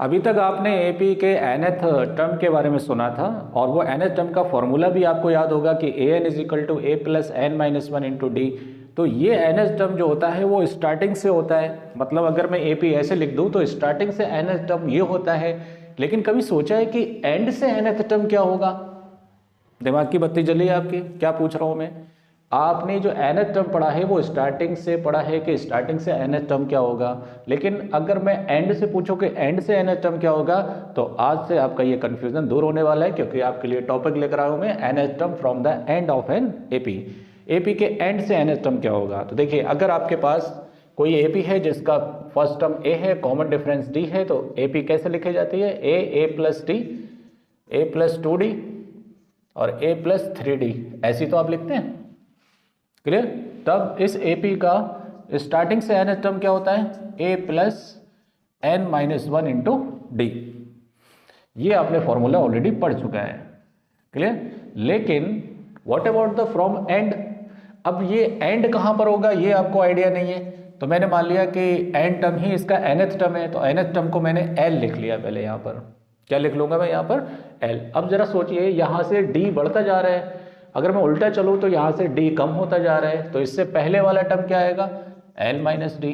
अभी तक आपने एपी के nth टर्म के बारे में सुना था और वो nth टर्म का फॉर्मूला भी आपको याद होगा कि an is equal to a plus n minus one into d. तो ये nth टर्म जो होता है वो स्टार्टिंग से होता है, मतलब अगर मैं एपी ऐसे लिख दूं तो स्टार्टिंग से nth टर्म ये होता है। लेकिन कभी सोचा है कि एंड से nth टर्म क्या होगा? दिमाग की बत्ती जली है आपकी? क्या पूछ रहा हूं मैं? आपने जो nth टर्म पढ़ा है वो स्टार्टिंग से पढ़ा है कि स्टार्टिंग से nth टर्म क्या होगा, लेकिन अगर मैं एंड से पूछूं कि एंड से nth टर्म क्या होगा तो आज से आपका ये कंफ्यूजन दूर होने वाला है, क्योंकि आपके लिए टॉपिक लेकर आया हूं मैं nth term from the end of an AP. AP के एंड से nth टर्म क्या होगा? तो देखिए, अगर आपके पास कोई एपी है जिसका फर्स्ट टर्म ए है, कॉमन डिफरेंस डी है, तो एपी कैसे लिखी जाती है? A plus D, A plus two D और ए प्लस थ्री डी, ऐसी तो आप लिखते हैं। क्लियर? तब इस एपी का स्टार्टिंग से nth टर्म क्या होता है? A plus n minus one into d. ये आपने फॉर्मूला ऑलरेडी पढ़ चुका है। क्लियर? लेकिन what about the from end? अब ये एंड कहां पर होगा ये आपको आइडिया नहीं है, तो मैंने मान लिया कि एंड टर्म ही इसका nth टर्म है, तो nth टर्म को मैंने एल लिख लिया पहले। यहां पर क्या लिख लूंगा मैं? यहां पर एल। अब जरा सोचिए, यहां से डी बढ़ता जा रहा है, अगर मैं उल्टा चलूं तो यहां से d कम होता जा रहा है, तो इससे पहले वाला टर्म क्या आएगा? l minus D.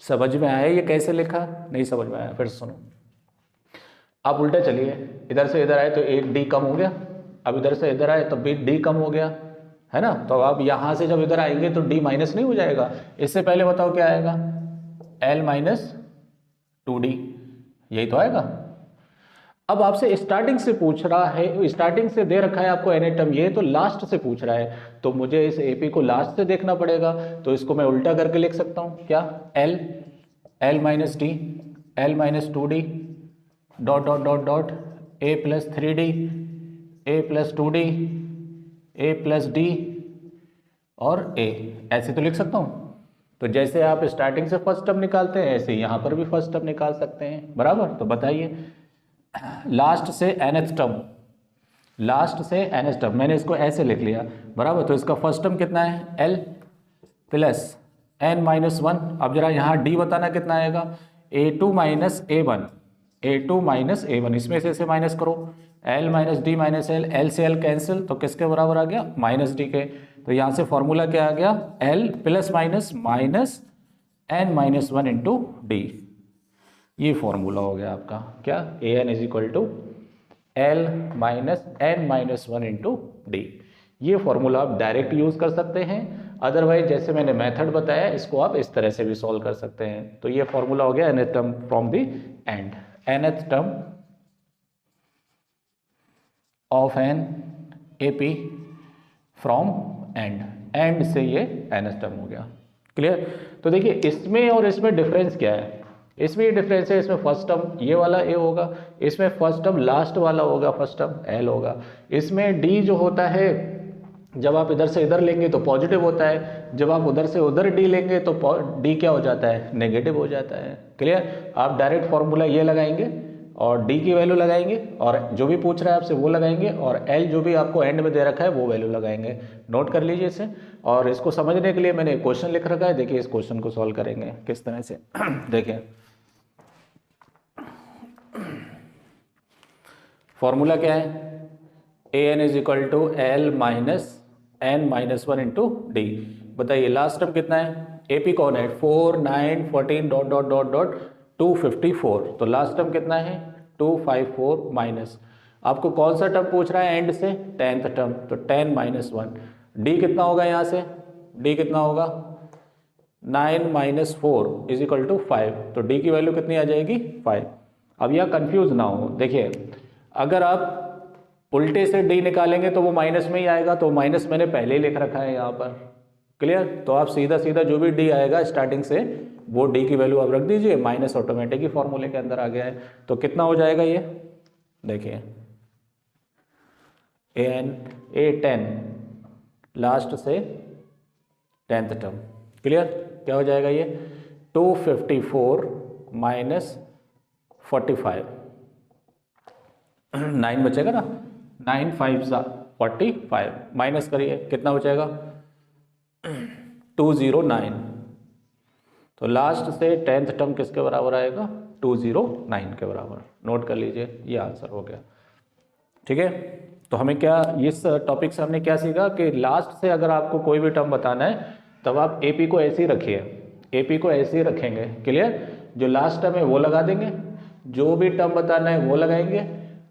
समझ में आया ये कैसे लिखा? नहीं समझ में आया? फिर सुनो, आप उल्टा चलिए, इधर से इधर आए तो एक d कम हो गया, अब इधर से इधर आए तो भी d कम हो गया, है ना? तो अब यहां से जब इधर आएंगे तो d माइनस नहीं हो जाएगा? इससे पहले बताओ क्या आएगा? l माइनस टू डी, यही तो आएगा। अब आपसे स्टार्टिंग से पूछ रहा है, स्टार्टिंग से दे रखा है आपको nth टर्म, ये तो लास्ट से पूछ रहा है, तो मुझे इस एपी को लास्ट से देखना पड़ेगा। तो इसको मैं उल्टा करके लिख सकता हूं क्या? L minus D, L minus two D dot dot dot dot A plus three D, A plus two D, A plus D और ए, ऐसे तो लिख सकता हूं। तो जैसे आप स्टार्टिंग से फर्स्ट टर्म निकालते हैं ऐसे यहां पर भी फर्स्ट टर्म निकाल सकते हैं, बराबर? तो बताइए, लास्ट से nth टर्म, लास्ट से nth टर्म, मैंने इसको ऐसे लिख लिया, बराबर? तो इसका फर्स्ट टर्म कितना है? l plus n minus one. अब जरा यहाँ d बताना कितना आएगा? a2 माइनस ए वन, a2 माइनस ए वन, इसमें से माइनस करो, l minus D minus L, l से l कैंसिल, तो किसके बराबर आ गया? माइनस डी के। तो यहाँ से फॉर्मूला क्या आ गया? l plus minus minus n minus one into d. ये फॉर्मूला हो गया आपका क्या? A n is equal to l minus n minus one into d. ये फॉर्मूला आप डायरेक्ट यूज कर सकते हैं, अदरवाइज जैसे मैंने मेथड बताया इसको आप इस तरह से भी सॉल्व कर सकते हैं। तो ये फॉर्मूला हो गया nth term from the end, nth term of an AP from and, and से ये nth टर्म हो गया। क्लियर? तो देखिए, इसमें और इसमें डिफरेंस क्या है? इसमें ये डिफरेंस है, इसमें फर्स्ट टर्म ये वाला ए होगा, इसमें फर्स्ट टर्म लास्ट वाला होगा, फर्स्ट टर्म एल होगा। इसमें डी जो होता है जब आप इधर से इधर लेंगे तो पॉजिटिव होता है, जब आप उधर से उधर डी लेंगे तो डी क्या हो जाता है? नेगेटिव हो जाता है। क्लियर? आप डायरेक्ट फॉर्मूला ये लगाएंगे और डी की वैल्यू लगाएंगे और जो भी पूछ रहा है आपसे वो लगाएंगे, और एल जो भी आपको एंड में दे रखा है वो वैल्यू लगाएंगे। नोट कर लीजिए इसे, और इसको समझने के लिए मैंने एक क्वेश्चन लिख रखा है, देखिए इस क्वेश्चन को सॉल्व करेंगे किस तरह से। देखिए, फॉर्मूला क्या है? A n is equal to l minus n minus one into d. बताइए लास्ट टर्म कितना है? एपी कौन है? 4 9 14 डॉट डॉट डॉट डॉट 254, तो लास्ट टर्म कितना है? 254 माइनस, आपको कौन सा टर्म पूछ रहा है एंड से? 10th टर्म, तो 10 माइनस वन। डी कितना होगा यहाँ से? डी कितना होगा? 9 माइनस 4 इज इक्वल टू 5, तो डी की वैल्यू कितनी आ जाएगी? 5। अब यह कंफ्यूज ना हो, देखिए अगर आप उल्टे से डी निकालेंगे तो वो माइनस में ही आएगा, तो माइनस मैंने पहले ही लिख रखा है यहाँ पर। क्लियर? तो आप सीधा सीधा जो भी डी आएगा स्टार्टिंग से वो डी की वैल्यू आप रख दीजिए, माइनस ऑटोमेटिक ही फॉर्मूले के अंदर आ गया है। तो कितना हो जाएगा ये? देखिए ए 10 लास्ट से 10th टर्म। क्लियर? क्या हो जाएगा ये? 254 माइनस 45, 9 बचेगा ना, 9 5 45, माइनस करिए कितना बचेगा? 209। तो लास्ट से 10th टर्म किसके बराबर आएगा, 209 के बराबर। नोट कर लीजिए, ये आंसर हो गया। ठीक है, तो हमें क्या इस टॉपिक से हमने क्या सीखा कि लास्ट से अगर आपको कोई भी टर्म बताना है तब आप एपी को ऐसे ही रखिए, एपी को ऐसे ही रखेंगे। क्लियर, जो लास्ट टर्म है वो लगा देंगे, जो भी टर्म बताना है वो लगाएंगे,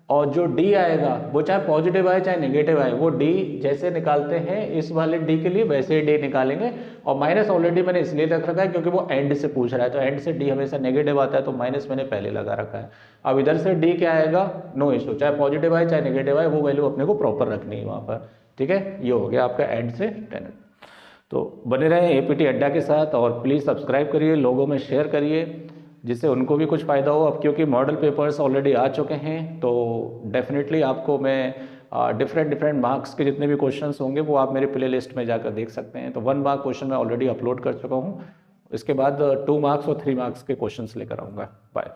और जो डी आएगा वो चाहे पॉजिटिव आए चाहे नेगेटिव आए, वो डी जैसे निकालते हैं इस वाले डी के लिए वैसे ही डी निकालेंगे। और माइनस ऑलरेडी मैंने इसलिए रख रखा है क्योंकि वो एंड से पूछ रहा है, तो एंड से डी हमेशा नेगेटिव आता है, तो माइनस मैंने पहले लगा रखा है। अब इधर से डी क्या आएगा, नो इशू, चाहे पॉजिटिव आए चाहे नेगेटिव आए, वो वैल्यू अपने को प्रॉपर रखनी है वहाँ पर। ठीक है, ये हो गया आपका एंड से 10। तो बने रहें एपीटी अड्डा के साथ, और प्लीज़ सब्सक्राइब करिए, लोगों में शेयर करिए, जिससे उनको भी कुछ फ़ायदा हो। अब क्योंकि मॉडल पेपर्स ऑलरेडी आ चुके हैं, तो डेफिनेटली आपको मैं डिफरेंट मार्क्स के जितने भी क्वेश्चंस होंगे वो आप मेरे प्ले लिस्ट में जाकर देख सकते हैं। तो 1 मार्क क्वेश्चन मैं ऑलरेडी अपलोड कर चुका हूँ, इसके बाद 2 मार्क्स और 3 मार्क्स के क्वेश्चंस लेकर आऊँगा। बाय।